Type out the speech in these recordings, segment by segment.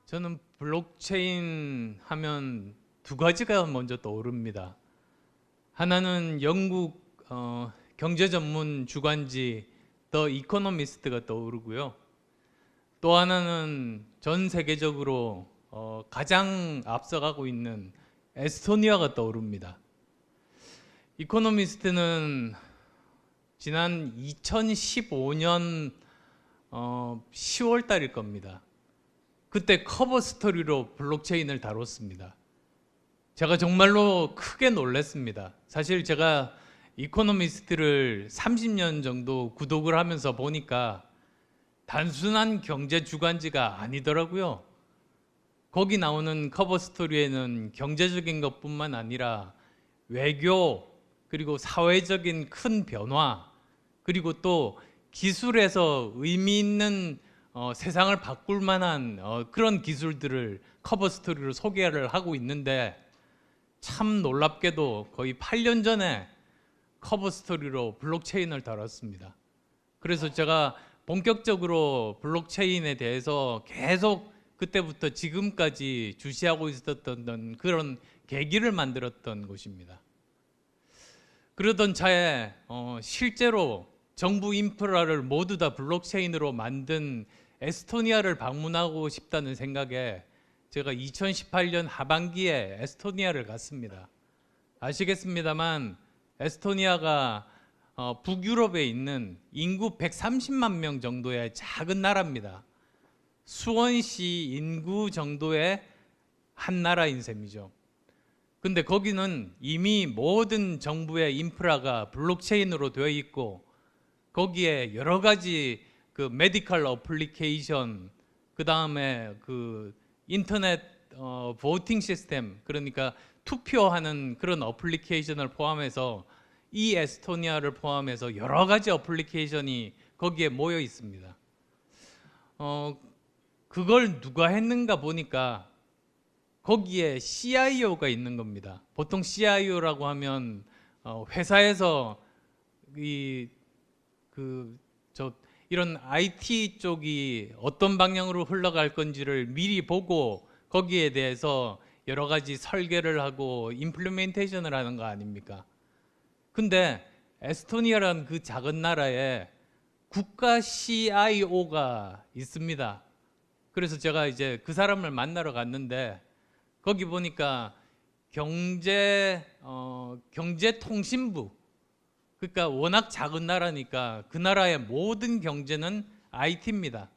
저는 블록체인 하면 두 가지가 먼저 떠오릅니다. 하나는 영국 경제 전문 주간지 더 이코노미스트가 떠오르고요. 또 하나는 전 세계적으로 가장 앞서가고 있는 에스토니아가 떠오릅니다. 이코노미스트는 지난 2015년 10월 달일 겁니다. 그때 커버 스토리로 블록체인을 다뤘습니다. 제가 정말로 크게 놀랐습니다. 사실 제가 이코노미스트를 30년 정도 구독을 하면서 보니까 단순한 경제 주간지가 아니더라고요. 거기 나오는 커버 스토리에는 경제적인 것뿐만 아니라 외교, 그리고 사회적인 큰 변화, 그리고 또 기술에서 의미 있는 세상을 바꿀 만한 그런 기술들을 커버 스토리로 소개를 하고 있는데, 참 놀랍게도 거의 8년 전에 커버 스토리로 블록체인을 다뤘습니다. 그래서 제가 본격적으로 블록체인에 대해서 계속 그때부터 지금까지 주시하고 있었던 그런 계기를 만들었던 곳입니다. 그러던 차에 실제로 정부 인프라를 모두 다 블록체인으로 만든 에스토니아를 방문하고 싶다는 생각에 제가 2018년 하반기에 에스토니아를 갔습니다. 아시겠습니다만 에스토니아가 북유럽에 있는 인구 130만 명 정도의 작은 나라입니다. 수원시 인구 정도의 한 나라인 셈이죠. 근데 거기는 이미 모든 정부의 인프라가 블록체인으로 되어 있고, 거기에 여러 가지 그 메디컬 어플리케이션, 그 다음에 그 인터넷 보팅 시스템, 그러니까 투표하는 그런 어플리케이션을 포함해서 이 에스토니아를 포함해서 여러 가지 어플리케이션이 거기에 모여 있습니다. 그걸 누가 했는가 보니까 거기에 CIO가 있는 겁니다. 보통 CIO라고 하면 회사에서 이런 IT 쪽이 어떤 방향으로 흘러갈 건지를 미리 보고 거기에 대해서 여러 가지 설계를 하고 임플리멘테이션을 하는 거 아닙니까? 근데 에스토니아라는 그 작은 나라에 국가 CIO가 있습니다. 그래서 제가 이제 그 사람을 만나러 갔는데, 거기 보니까 경제통신부, 그러니까 워낙 작은 나라니까 그 나라의 모든 경제는 IT입니다.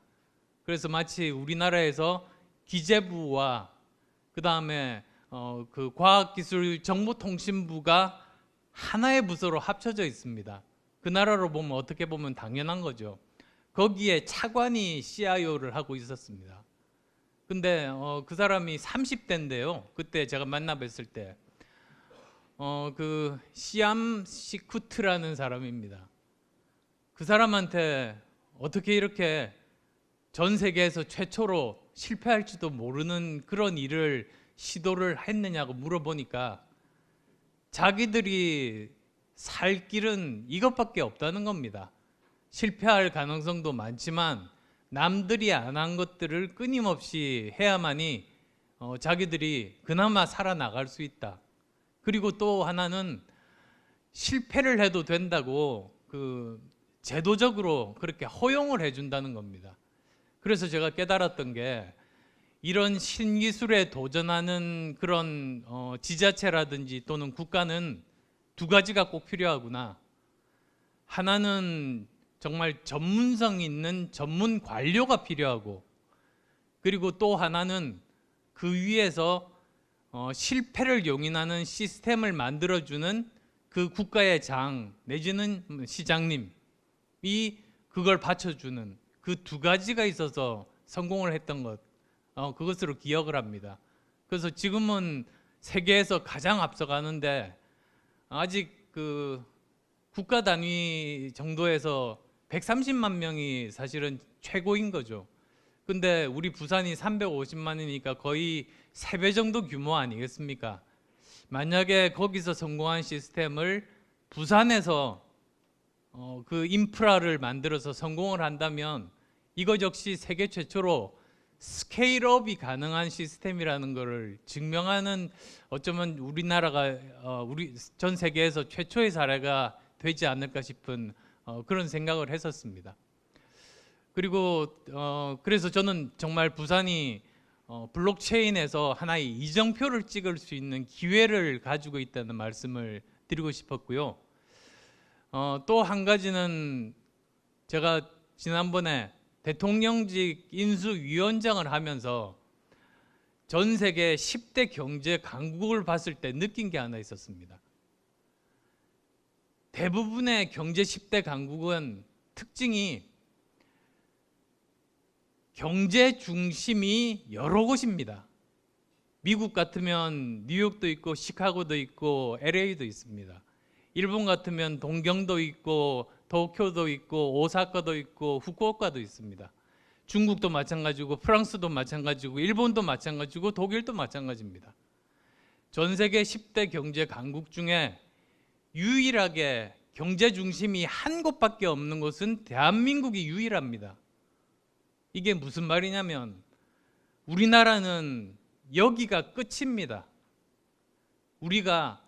그래서 마치 우리나라에서 기재부와 그 다음에 그 과학기술정보통신부가 하나의 부서로 합쳐져 있습니다. 그 나라로 보면 어떻게 보면 당연한 거죠. 거기에 차관이 CIO를 하고 있었습니다. 근데 그 사람이 30대인데요. 그때 제가 만나 뵀을 때 그 시암 시쿠트라는 사람입니다. 그 사람한테 어떻게 이렇게 전 세계에서 최초로 실패할지도 모르는 그런 일을 시도를 했느냐고 물어보니까 자기들이 살 길은 이것밖에 없다는 겁니다. 실패할 가능성도 많지만 남들이 안 한 것들을 끊임없이 해야만이 자기들이 그나마 살아나갈 수 있다. 그리고 또 하나는 실패를 해도 된다고 그 제도적으로 그렇게 허용을 해준다는 겁니다. 그래서 제가 깨달았던 게, 이런 신기술에 도전하는 그런 지자체라든지 또는 국가는 두 가지가 꼭 필요하구나. 하나는 정말 전문성 있는 전문 관료가 필요하고, 그리고 또 하나는 그 위에서 실패를 용인하는 시스템을 만들어주는 그 국가의 장 내지는 시장님이 그걸 받쳐주는 그 두 가지가 있어서 성공을 했던 것, 그것으로 기억을 합니다. 그래서 지금은 세계에서 가장 앞서가는데, 아직 그 국가 단위 정도에서 130만 명이 사실은 최고인 거죠. 근데 우리 부산이 350만이니까 거의 3배 정도 규모 아니겠습니까? 만약에 거기서 성공한 시스템을 부산에서 그 인프라를 만들어서 성공을 한다면 이것 역시 세계 최초로 스케일업이 가능한 시스템이라는 것을 증명하는 어쩌면 우리나라가 우리 전 세계에서 최초의 사례가 되지 않을까 싶은 그런 생각을 했었습니다. 그리고 그래서 저는 정말 부산이 블록체인에서 하나의 이정표를 찍을 수 있는 기회를 가지고 있다는 말씀을 드리고 싶었고요. 또 한 가지는 제가 지난번에 대통령직 인수위원장을 하면서 전 세계 10대 경제 강국을 봤을 때 느낀 게 하나 있었습니다. 대부분의 경제 10대 강국은 특징이 경제 중심이 여러 곳입니다. 미국 같으면 뉴욕도 있고 시카고도 있고 LA도 있습니다. 일본 같으면 동경도 있고 도쿄도 있고 오사카도 있고 후쿠오카도 있습니다. 중국도 마찬가지고 프랑스도 마찬가지고 일본도 마찬가지고 독일도 마찬가지입니다. 전 세계 10대 경제 강국 중에 유일하게 경제 중심이 한 곳밖에 없는 곳은 대한민국이 유일합니다. 이게 무슨 말이냐면 우리나라는 여기가 끝입니다. 우리가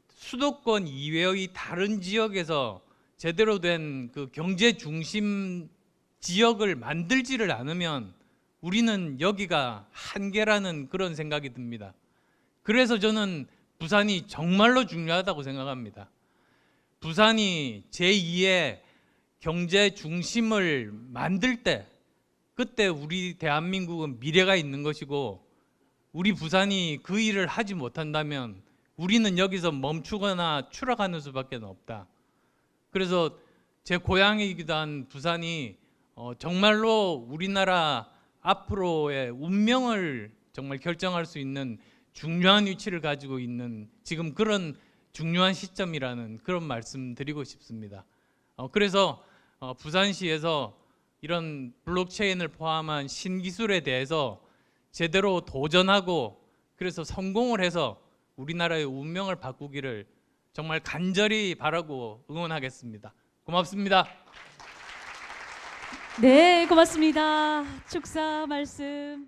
수도권 이외의 다른 지역에서 제대로 된 그 경제 중심 지역을 만들지를 않으면 우리는 여기가 한계라는 그런 생각이 듭니다. 그래서 저는 부산이 정말로 중요하다고 생각합니다. 부산이 제2의 경제 중심을 만들 때 그때 우리 대한민국은 미래가 있는 것이고 우리 부산이 그 일을 하지 못한다면 우리는 여기서 멈추거나 추락하는 수밖에 없다. 그래서 제 고향이기도 한 부산이 정말로 우리나라 앞으로의 운명을 정말 결정할 수 있는 중요한 위치를 가지고 있는 지금 그런 중요한 시점이라는 그런 말씀 드리고 싶습니다. 그래서 부산시에서 이런 블록체인을 포함한 신기술에 대해서 제대로 도전하고 그래서 성공을 해서 우리나라의 운명을 바꾸기를 정말 간절히 바라고 응원하겠습니다. 고맙습니다. 네, 고맙습니다. 축사 말씀